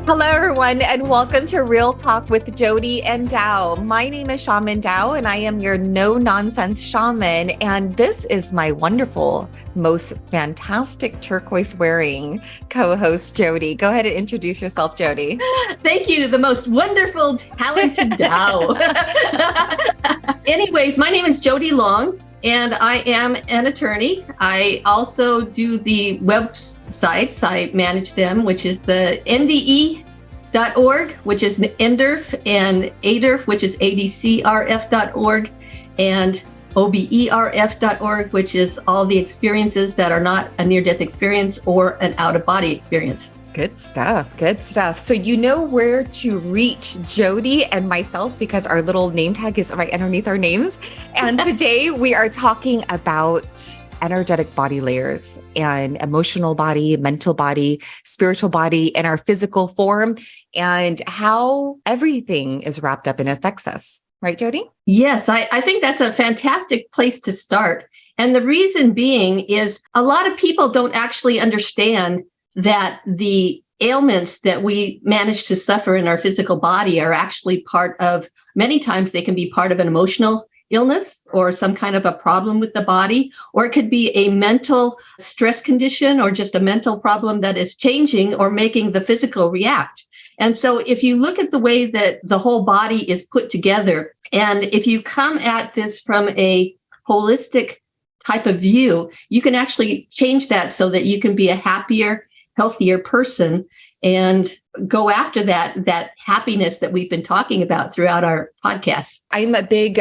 Hello, everyone, and welcome to Real Talk with Jody and Dao. My name is Shaman Dao, and I am your no-nonsense shaman. And this is my wonderful, most fantastic turquoise-wearing co-host, Jody. Go ahead and introduce yourself, Jody. Thank you, the most wonderful, talented Dao. Anyways, my name is Jody Long, and I am an attorney. I also do the websites. I manage them, which is the NDE.org, which is NDERF, and ADERF, which is ADCRF.org, and OBERF.org, which is all the experiences that are not a near-death experience or an out-of-body experience. Good stuff. Good stuff. So you know where to reach Jody and myself because our little name tag is right underneath our names. And today we are talking about energetic body layers and emotional body, mental body, spiritual body, and our physical form, and how everything is wrapped up and affects us. Right, Jody? Yes, I think that's a fantastic place to start. And the reason being is a lot of people don't actually understand that the ailments that we manage to suffer in our physical body are actually part of, many times they can be part of an emotional illness or some kind of a problem with the body, or it could be a mental stress condition or just a mental problem that is changing or making the physical react. And so if you look at the way that the whole body is put together, and if you come at this from a holistic type of view, you can actually change that so that you can be a happier, healthier person and go after that happiness that we've been talking about throughout our podcast. I'm a big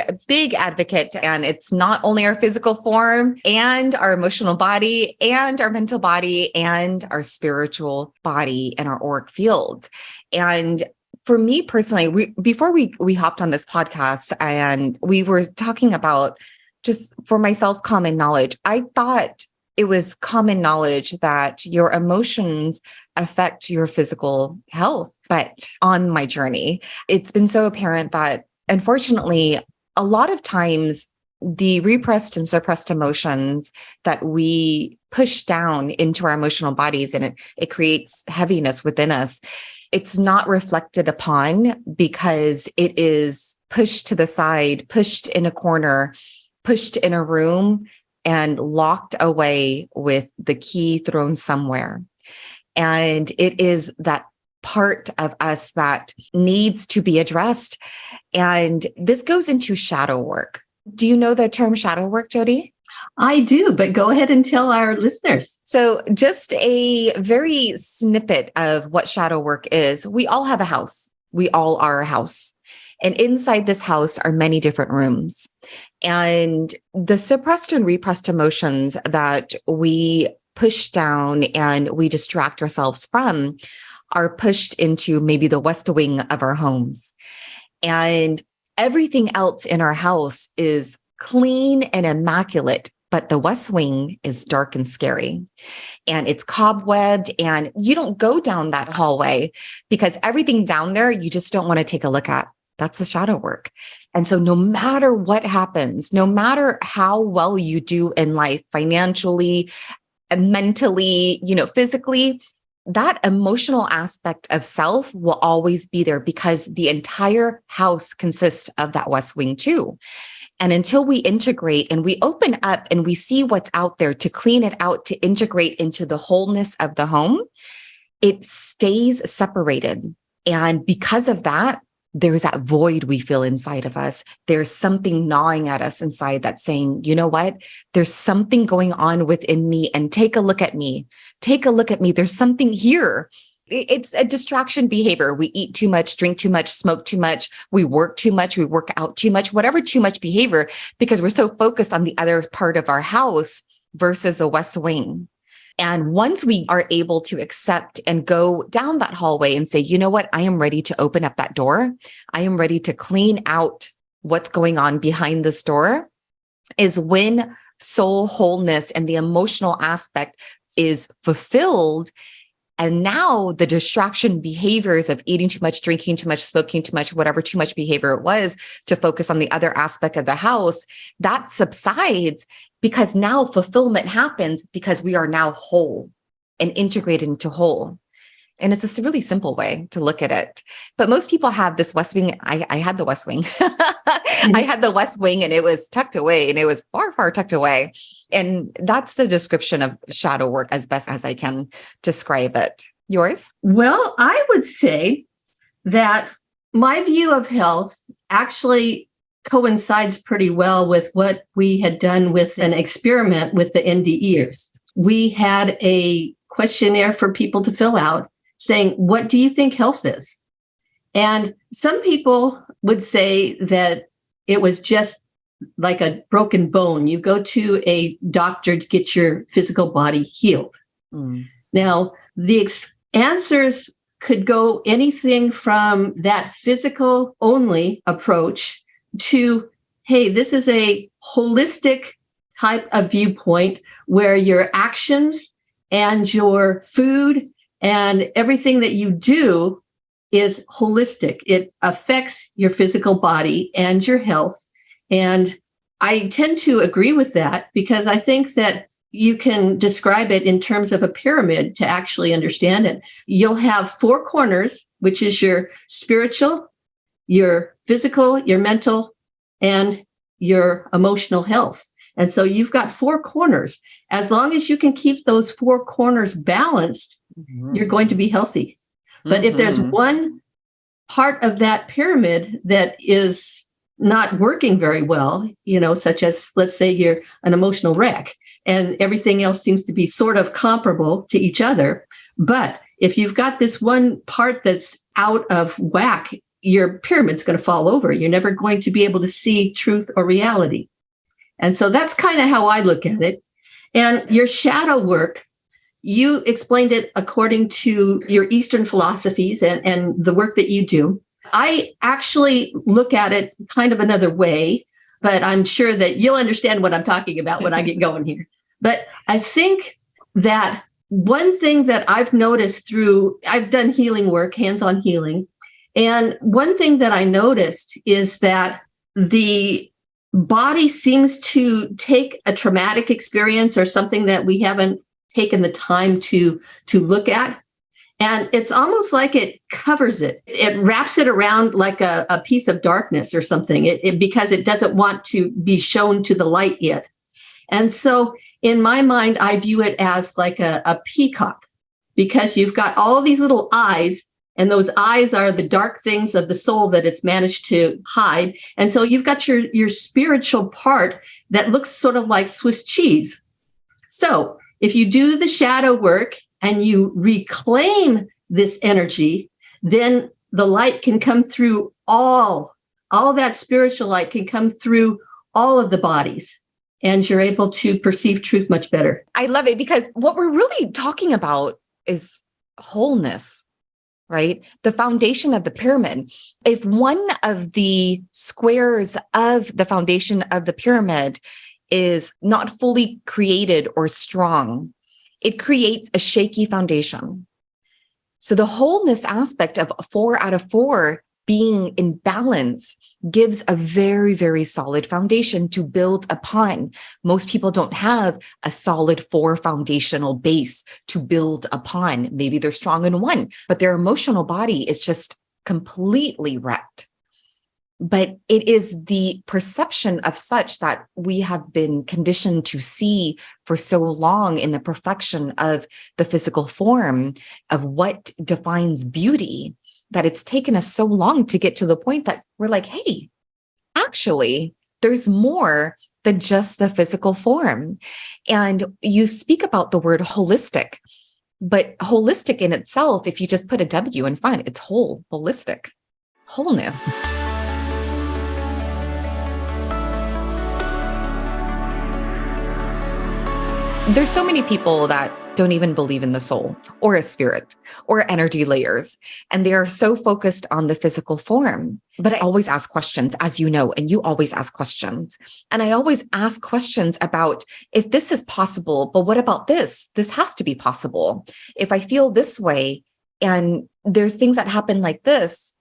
advocate, and it's not only our physical form and our emotional body and our mental body and our spiritual body and our auric field. And for me personally, before we hopped on this podcast and we were talking about, just for myself, common knowledge, I thought it was common knowledge that your emotions affect your physical health. But on my journey, it's been so apparent that, unfortunately, a lot of times the repressed and suppressed emotions that we push down into our emotional bodies, and it creates heaviness within us, it's not reflected upon because it is pushed to the side, pushed in a corner, pushed in a room, and locked away with the key thrown somewhere. And it is that part of us that needs to be addressed. And this goes into shadow work. Do you know the term shadow work, Jody? I do, but go ahead and tell our listeners. So just a very snippet of what shadow work is. We all have a house. We all are a house. And inside this house are many different rooms. And the suppressed and repressed emotions that we push down and we distract ourselves from are pushed into maybe the west wing of our homes. And everything else in our house is clean and immaculate, but the west wing is dark and scary. And it's cobwebbed, and you don't go down that hallway because everything down there, you just don't want to take a look at. That's the shadow work. And so no matter what happens, no matter how well you do in life, financially, mentally, physically, that emotional aspect of self will always be there because the entire house consists of that west wing too. And until we integrate and we open up and we see what's out there to clean it out, to integrate into the wholeness of the home, it stays separated. And because of that, there's that void we feel inside of us. There's something gnawing at us inside that's saying, you know what? There's something going on within me, and take a look at me. Take a look at me. There's something here. It's a distraction behavior. We eat too much, drink too much, smoke too much. We work too much. We work out too much, whatever too much behavior, because we're so focused on the other part of our house versus the west wing. And once we are able to accept and go down that hallway and say, you know what, I am ready to open up that door. I am ready to clean out what's going on behind this door, is when soul wholeness and the emotional aspect is fulfilled. And now the distraction behaviors of eating too much, drinking too much, smoking too much, whatever too much behavior it was to focus on the other aspect of the house, that subsides, because now fulfillment happens because we are now whole and integrated into whole. And it's a really simple way to look at it. But most people have this West Wing. I had the West Wing. I had the West Wing and it was tucked away and it was far, far tucked away. And that's the description of shadow work as best as I can describe it. Yours? Well, I would say that my view of health actually coincides pretty well with what we had done with an experiment with the NDEers. We had a questionnaire for people to fill out saying, what do you think health is? And some people would say that it was just like a broken bone. You go to a doctor to get your physical body healed. Now, the answers could go anything from that physical only approach to, hey, this is a holistic type of viewpoint where your actions and your food and everything that you do is holistic. It affects your physical body and your health. And I tend to agree with that because I think that you can describe it in terms of a pyramid to actually understand it. You'll have 4 corners, which is your spiritual, your physical, your mental, and your emotional health. And so you've got 4 corners. As long as you can keep those 4 corners balanced, you're going to be healthy. But if there's one part of that pyramid that is not working very well, such as, let's say you're an emotional wreck and everything else seems to be sort of comparable to each other. But if you've got this one part that's out of whack, your pyramid's going to fall over. You're never going to be able to see truth or reality. And so that's kind of how I look at it. And your shadow work, you explained it according to your Eastern philosophies and the work that you do. I actually look at it kind of another way, but I'm sure that you'll understand what I'm talking about when I get going here. But I think that one thing that I've noticed I've done healing work, hands-on healing. And one thing that I noticed is that the body seems to take a traumatic experience or something that we haven't taken the time to look at. And it's almost like it covers it. It wraps it around like a piece of darkness or something because it doesn't want to be shown to the light yet. And so in my mind, I view it as like a peacock because you've got all these little eyes, and those eyes are the dark things of the soul that it's managed to hide. And so you've got your spiritual part that looks sort of like Swiss cheese. So if you do the shadow work and you reclaim this energy, then the light can come through all that spiritual light can come through all of the bodies, and you're able to perceive truth much better. I love it because what we're really talking about is wholeness, right? The foundation of the pyramid. If one of the squares of the foundation of the pyramid is not fully created or strong, it creates a shaky foundation. So the wholeness aspect of 4 out of 4 being in balance gives a very, very solid foundation to build upon. Most people don't have a solid 4 foundational base to build upon. Maybe they're strong in 1, but their emotional body is just completely wrecked. But it is the perception of such that we have been conditioned to see for so long in the perfection of the physical form of what defines beauty, that it's taken us so long to get to the point that we're like, hey, actually, there's more than just the physical form. And you speak about the word holistic, but holistic in itself, if you just put a W in front, it's whole, holistic, wholeness. There's so many people that don't even believe in the soul or a spirit or energy layers. And they are so focused on the physical form. But I always ask questions, as you know, and you always ask questions. And I always ask questions about if this is possible, but what about this? This has to be possible. If I feel this way and there's things that happen like this,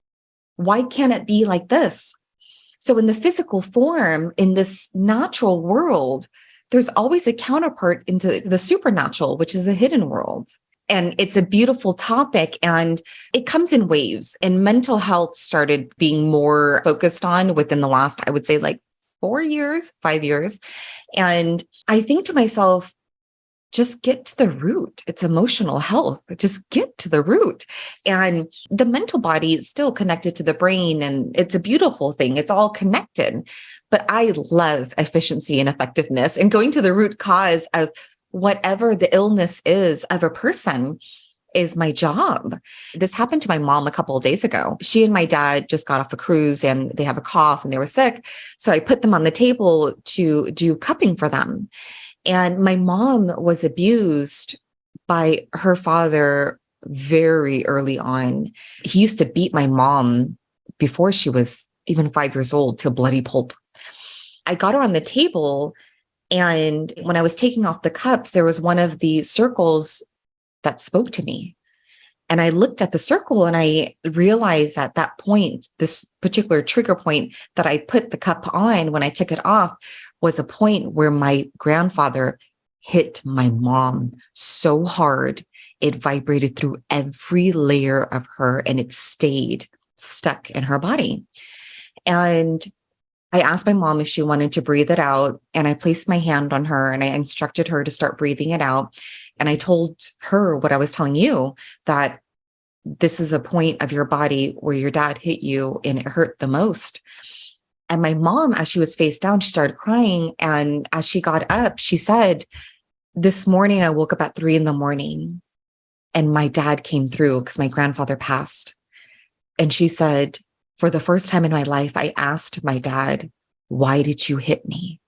why can't it be like this? So in the physical form, in this natural world, there's always a counterpart into the supernatural, which is the hidden world. And it's a beautiful topic, and it comes in waves. And mental health started being more focused on within the last, I would say, like 4 years, 5 years. And I think to myself, just get to the root. It's emotional health. Just get to the root. And the mental body is still connected to the brain, and it's a beautiful thing. It's all connected. But I love efficiency and effectiveness and going to the root cause of whatever the illness is of a person is my job. This happened to my mom a couple of days ago. She and my dad just got off a cruise and they have a cough and they were sick. So I put them on the table to do cupping for them. And my mom was abused by her father very early on. He used to beat my mom before she was even 5 years old to bloody pulp. I got her on the table, and when I was taking off the cups, there was one of the circles that spoke to me. And I looked at the circle and I realized at that point, this particular trigger point that I put the cup on when I took it off was a point where my grandfather hit my mom so hard, it vibrated through every layer of her and it stayed stuck in her body. And I asked my mom if she wanted to breathe it out, and I placed my hand on her and I instructed her to start breathing it out. And I told her what I was telling you, that this is a point of your body where your dad hit you and it hurt the most. And my mom, as she was face down, she started crying. And as she got up, she said, this morning, I woke up at 3 a.m. and my dad came through because my grandfather passed. And she said, for the first time in my life, I asked my dad, why did you hit me?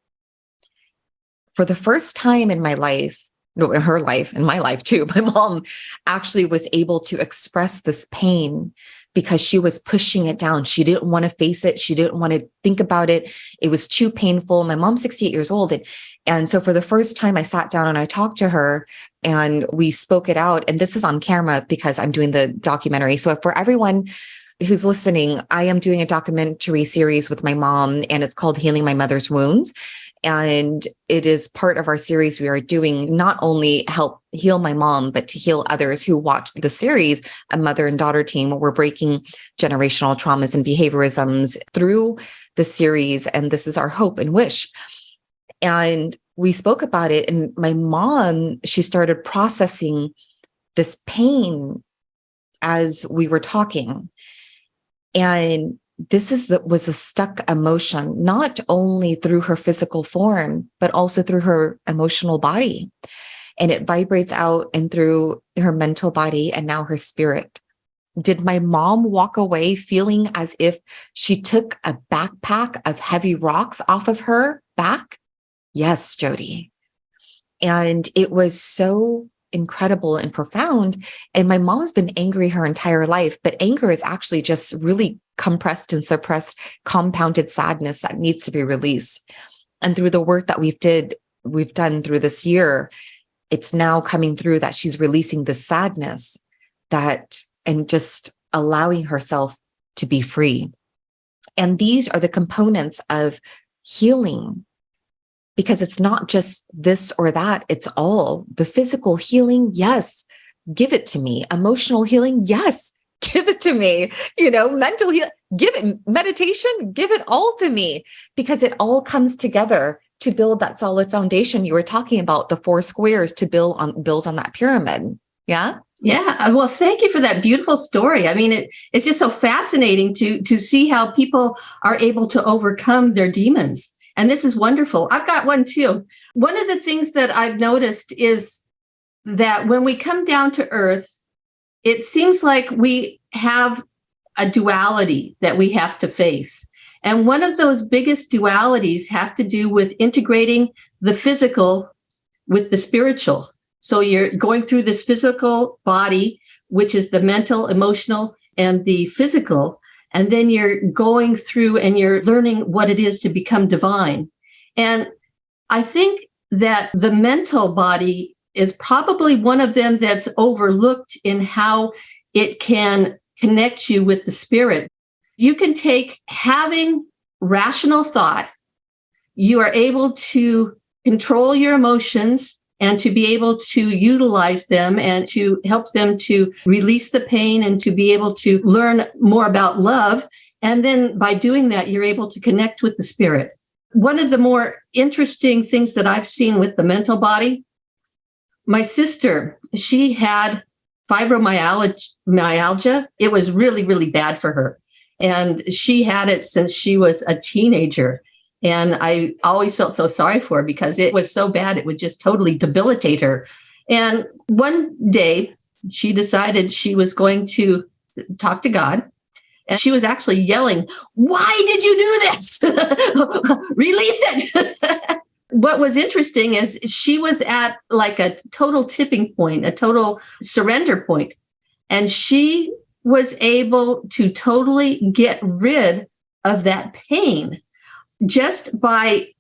For the first time in my life, no, in her life, in my life too, my mom actually was able to express this pain because she was pushing it down. She didn't want to face it. She didn't want to think about it. It was too painful. My mom's 68 years old. And so for the first time, I sat down and I talked to her and we spoke it out. And this is on camera because I'm doing the documentary. So for everyone who's listening, I am doing a documentary series with my mom, and it's called Healing My Mother's Wounds. And it is part of our series we are doing, not only help heal my mom, but to heal others who watch the series, a mother and daughter team. We're breaking generational traumas and behaviorisms through the series. And this is our hope and wish. And we spoke about it. And my mom, she started processing this pain as we were talking. And this was a stuck emotion, not only through her physical form, but also through her emotional body. And it vibrates out and through her mental body and now her spirit. Did my mom walk away feeling as if she took a backpack of heavy rocks off of her back? Yes, Jody. And it was so incredible and profound. And my mom's been angry her entire life, but anger is actually just really compressed and suppressed, compounded sadness that needs to be released. And through the work that we've done through this year, it's now coming through that she's releasing the sadness and just allowing herself to be free. And these are the components of healing. Because it's not just this or that, it's all. The physical healing, yes, give it to me. Emotional healing, yes, give it to me. Mental healing, give it. Meditation, give it all to me. Because it all comes together to build that solid foundation you were talking about, the 4 squares to build on that pyramid. Yeah? Yeah. Well, thank you for that beautiful story. I mean, it's just so fascinating to see how people are able to overcome their demons. And this is wonderful. I've got one too. One of the things that I've noticed is that when we come down to earth, it seems like we have a duality that we have to face. And one of those biggest dualities has to do with integrating the physical with the spiritual. So you're going through this physical body, which is the mental, emotional, and the physical. And then you're going through and you're learning what it is to become divine. And I think that the mental body is probably one of them that's overlooked in how it can connect you with the spirit. You can take having rational thought, you are able to control your emotions and to be able to utilize them and to help them to release the pain and to be able to learn more about love. And then by doing that, you're able to connect with the spirit. One of the more interesting things that I've seen with the mental body, my sister, she had fibromyalgia. It was really, really bad for her. And she had it since she was a teenager. And I always felt so sorry for her because it was so bad. It would just totally debilitate her. And one day she decided she was going to talk to God. And she was actually yelling, "Why did you do this? Release it." What was interesting is she was at like a total tipping point, a total surrender point. And she was able to totally get rid of that pain just by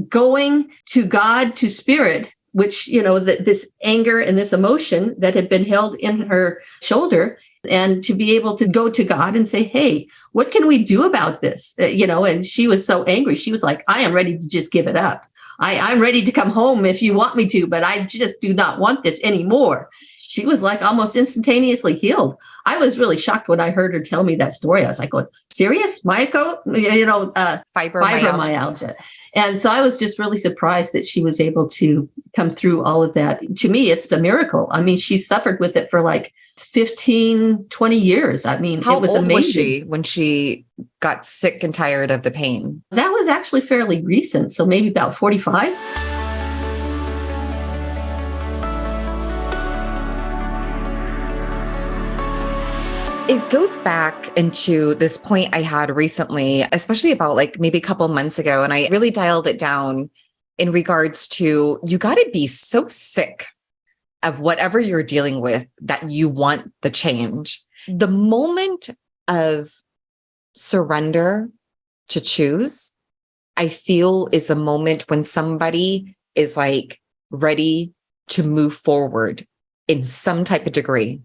going to God, to spirit, which, this anger and this emotion that had been held in her shoulder, and to be able to go to God and say, "Hey, what can we do about this?" And she was so angry. She was like, "I am ready to just give it up. I'm ready to come home if you want me to, but I just do not want this anymore." She was like almost instantaneously healed. I was really shocked when I heard her tell me that story. I was like, going, "Serious? Fibromyalgia." And so I was just really surprised that she was able to come through all of that. To me, it's a miracle. I mean, she suffered with it for like 15, 20 years. I mean, How it was old amazing. was she when she got sick and tired of the pain? That was actually fairly recent. So maybe about 45. It goes back into this point I had recently, especially about like maybe a couple months ago. And I really dialed it down in regards to, you got to be so sick of whatever you're dealing with that you want the change. The moment of surrender to choose, I feel, is the moment when somebody is like ready to move forward in some type of degree.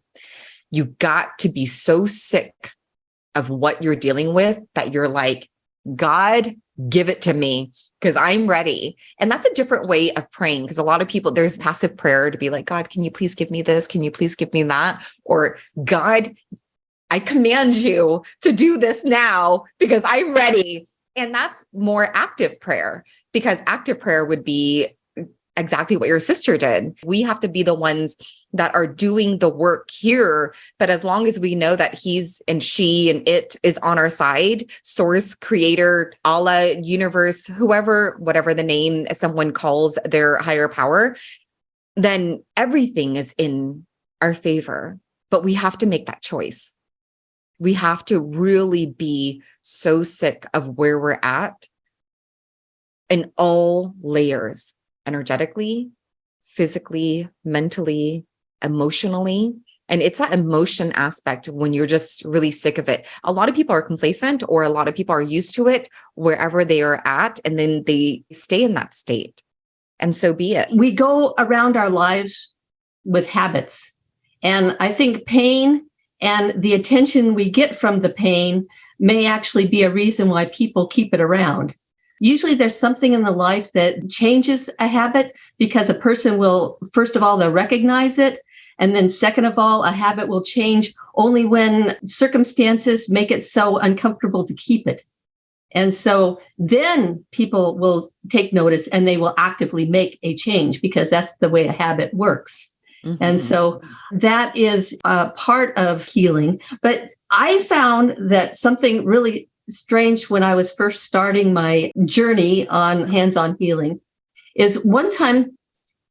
You got to be so sick of what you're dealing with that you're like, "God, give it to me because I'm ready." And that's a different way of praying, because a lot of people, there's passive prayer to be like, "God, can you please give me this? Can you please give me that?" Or, "God, I command you to do this now because I'm ready." And that's more active prayer, because active prayer would be exactly what your sister did. We have to be the ones that are doing the work here. But as long as we know that he's and she and it is on our side, source, creator, Allah, universe, whoever, whatever the name someone calls their higher power, then everything is in our favor. But we have to make that choice. We have to really be so sick of where we're at in all layers. Energetically, physically, mentally, emotionally. And it's that emotion aspect when you're just really sick of it. A lot of people are complacent, or a lot of people are used to it wherever they are at, and then they stay in that state. And so be it. We go around our lives with habits. And I think pain and the attention we get from the pain may actually be a reason why people keep it around. Usually there's something in the life that changes a habit, because a person will, first of all, they'll recognize it. And then second of all, a habit will change only when circumstances make it so uncomfortable to keep it. And so then people will take notice and they will actively make a change, because that's the way a habit works. Mm-hmm. And so that is a part of healing. But I found that something really strange when I was first starting my journey on hands-on healing is one time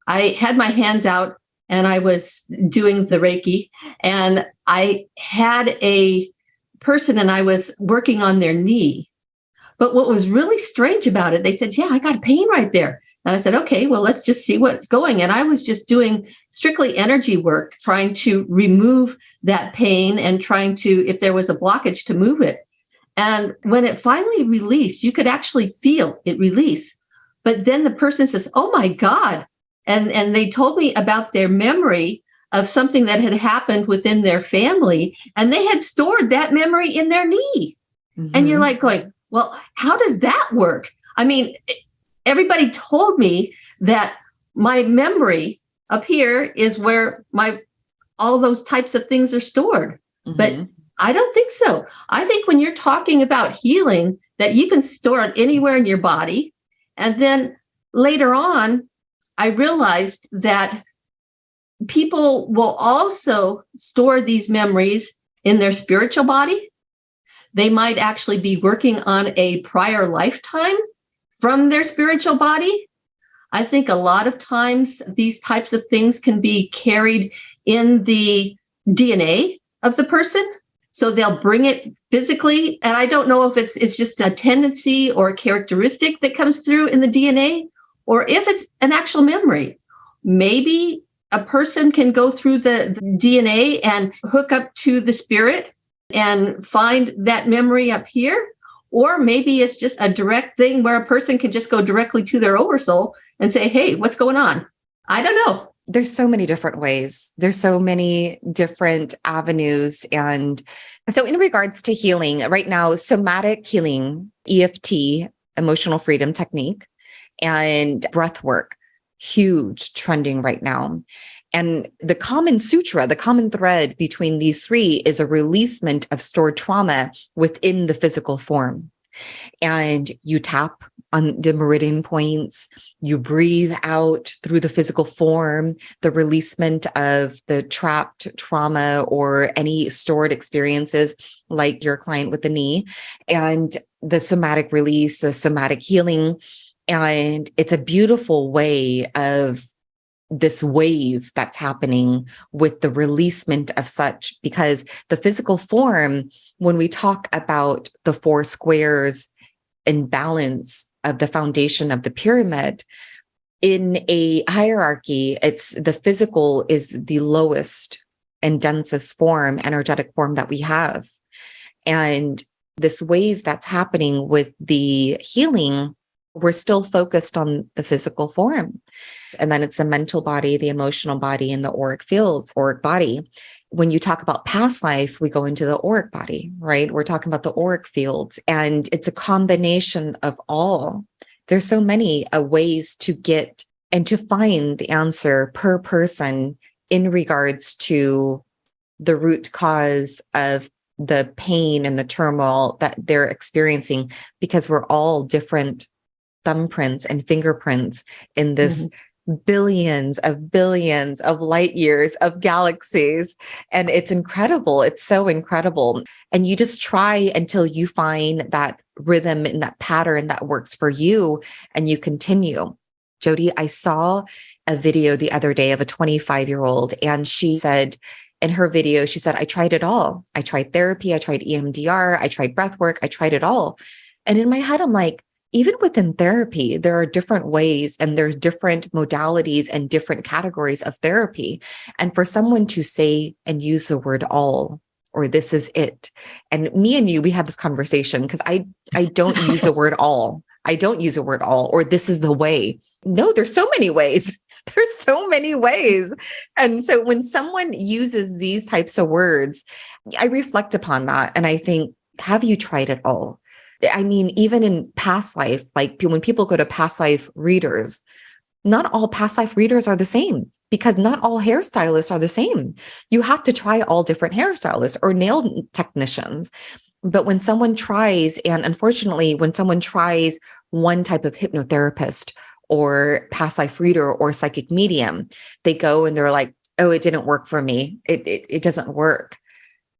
I had my hands out and I was doing the Reiki, and I had a person and I was working on their knee. But what was really strange about it, they said, "Yeah, I got a pain right there." And I said, "Okay, well, let's just see what's going." And I was just doing strictly energy work, trying to remove that pain and trying to, if there was a blockage, to move it. And when it finally released, you could actually feel it release. But then the person says, "Oh my God." And they told me about their memory of something that had happened within their family. And they had stored that memory in their knee. Mm-hmm. And you're like going, well, how does that work? I mean, everybody told me that my memory up here is where all those types of things are stored. But I don't think so. I think when you're talking about healing, that you can store it anywhere in your body. And then later on, I realized that people will also store these memories in their spiritual body. They might actually be working on a prior lifetime from their spiritual body. I think a lot of times these types of things can be carried in the DNA of the person. So they'll bring it physically. And I don't know if it's just a tendency or a characteristic that comes through in the DNA, or if it's an actual memory. Maybe a person can go through the DNA and hook up to the spirit and find that memory up here. Or maybe it's just a direct thing where a person can just go directly to their oversoul and say, hey, what's going on? I don't know. There's so many different ways. There's so many different avenues. And so in regards to healing, right now, somatic healing, EFT, emotional freedom technique, and breath work, huge trending right now. And the common sutra, the common thread between these three is a releasement of stored trauma within the physical form. And you tap on the meridian points, you breathe out through the physical form, the releasement of the trapped trauma or any stored experiences like your client with the knee, and the somatic release, the somatic healing. And it's a beautiful way of this wave that's happening with the releasement of such, because the physical form, when we talk about the four squares and balance of the foundation of the pyramid, in a hierarchy, it's the physical is the lowest and densest form, energetic form that we have. And this wave that's happening with the healing, we're still focused on the physical form. And then it's the mental body, the emotional body, and the auric fields, auric body. When you talk about past life, we go into the auric body, right? We're talking about the auric fields, and it's a combination of all. There's so many ways to get and to find the answer per person in regards to the root cause of the pain and the turmoil that they're experiencing, because we're all different thumbprints and fingerprints in this billions of light years of galaxies. And it's incredible. It's so incredible. And you just try until you find that rhythm and that pattern that works for you, and you continue. Jody, I saw a video the other day of a 25-year-old, and she said in her video, she said, I tried it all. I tried therapy. I tried EMDR. I tried breath work. I tried it all. And in my head, I'm like, even within therapy, there are different ways and there's different modalities and different categories of therapy. And for someone to say and use the word all, or this is it. And me and you, we had this conversation because I don't use the word all. I don't use the word all, or this is the way. No, there's so many ways. There's so many ways. And so when someone uses these types of words, I reflect upon that. And I think, have you tried it all? I mean, even in past life, like when people go to past life readers, not all past life readers are the same, because not all hairstylists are the same. You have to try all different hairstylists or nail technicians. But when someone tries, and unfortunately, when someone tries one type of hypnotherapist or past life reader or psychic medium, they go and they're like, oh, it didn't work for me. It doesn't work.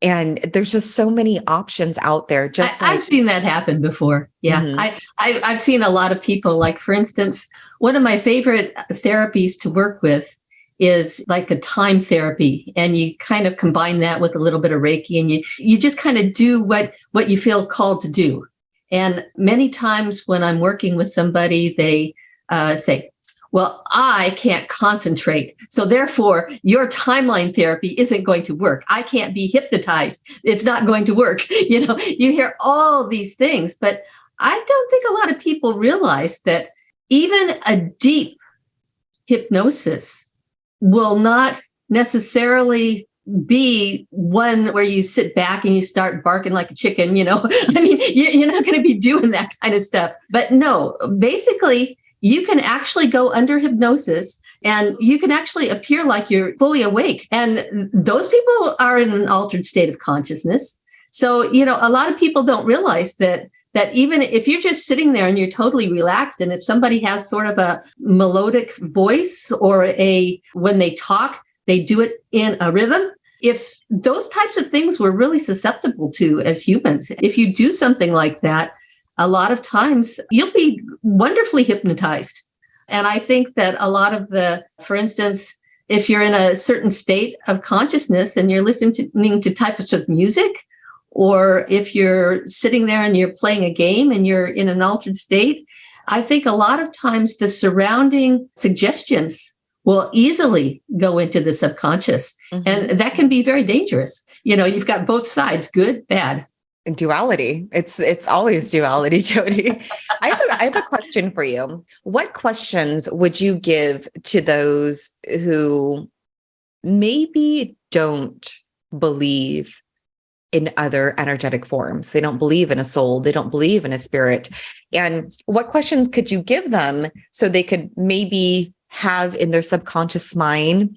And there's just so many options out there. I've seen that happen before. Yeah. I've seen a lot of people, like, for instance, one of my favorite therapies to work with is like a time therapy. And you kind of combine that with a little bit of Reiki, and you just kind of do what you feel called to do. And many times when I'm working with somebody, they say, well, I can't concentrate, so therefore your timeline therapy isn't going to work. I can't be hypnotized. It's not going to work. You know, you hear all these things, but I don't think a lot of people realize that even a deep hypnosis will not necessarily be one where you sit back and you start barking like a chicken, you know. I mean, you're not going to be doing that kind of stuff. But no, basically, you can actually go under hypnosis And you can actually appear like you're fully awake. And those people are in an altered state of consciousness. So, a lot of people don't realize that even if you're just sitting there and you're totally relaxed, and if somebody has sort of a melodic voice or when they talk, they do it in a rhythm. If those types of things we're really susceptible to as humans, if you do something like that, a lot of times you'll be wonderfully hypnotized. And I think that a lot of for instance, if you're in a certain state of consciousness and you're listening to types of music, or if you're sitting there and you're playing a game and you're in an altered state, I think a lot of times the surrounding suggestions will easily go into the subconscious. Mm-hmm. And that can be very dangerous. You've got both sides, good, bad. Duality. It's always duality, Jody. I have a question for you. What questions would you give to those who maybe don't believe in other energetic forms? They don't believe in a soul. They don't believe in a spirit. And what questions could you give them so they could maybe have in their subconscious mind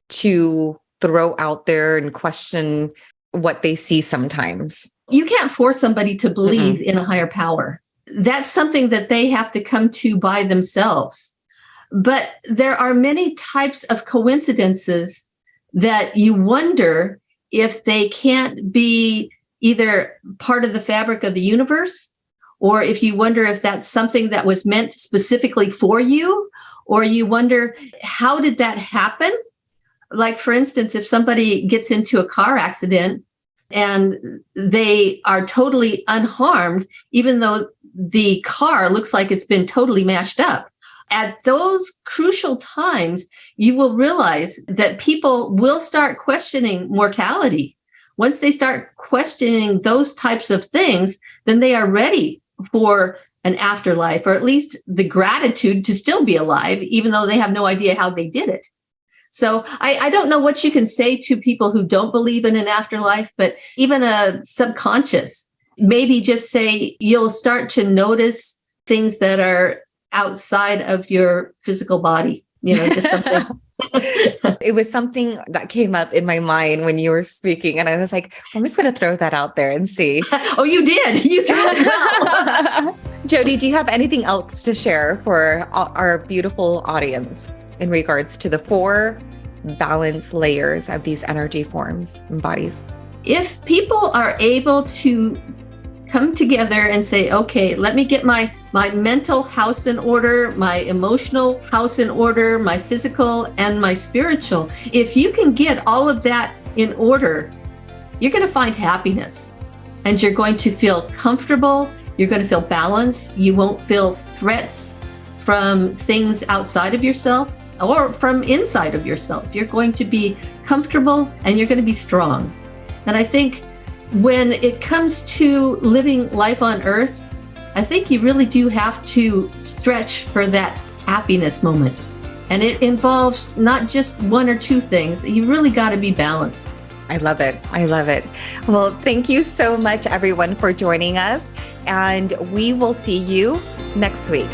to throw out there and question what they see sometimes? You can't force somebody to believe in a higher power. That's something that they have to come to by themselves. But there are many types of coincidences that you wonder if they can't be either part of the fabric of the universe, or if you wonder if that's something that was meant specifically for you, or you wonder, how did that happen? Like, for instance, if somebody gets into a car accident and they are totally unharmed, even though the car looks like it's been totally mashed up. At those crucial times, you will realize that people will start questioning mortality. Once they start questioning those types of things, then they are ready for an afterlife, or at least the gratitude to still be alive, even though they have no idea how they did it. So I don't know what you can say to people who don't believe in an afterlife, but even a subconscious, maybe just say you'll start to notice things that are outside of your physical body, just something. It was something that came up in my mind when you were speaking, and I was like, I'm just going to throw that out there and see. Oh, you did. You threw it well. Jody, do you have anything else to share for our beautiful audience in regards to the 4 balance layers of these energy forms and bodies? If people are able to come together and say, okay, let me get my mental house in order, my emotional house in order, my physical and my spiritual. If you can get all of that in order, you're going to find happiness, and you're going to feel comfortable. You're going to feel balanced. You won't feel threats from things outside of yourself or from inside of yourself. You're going to be comfortable and you're going to be strong. And I think when it comes to living life on Earth, I think you really do have to stretch for that happiness moment. And it involves not just 1 or 2 things. You really got to be balanced. I love it. I love it. Well, thank you so much, everyone, for joining us. And we will see you next week.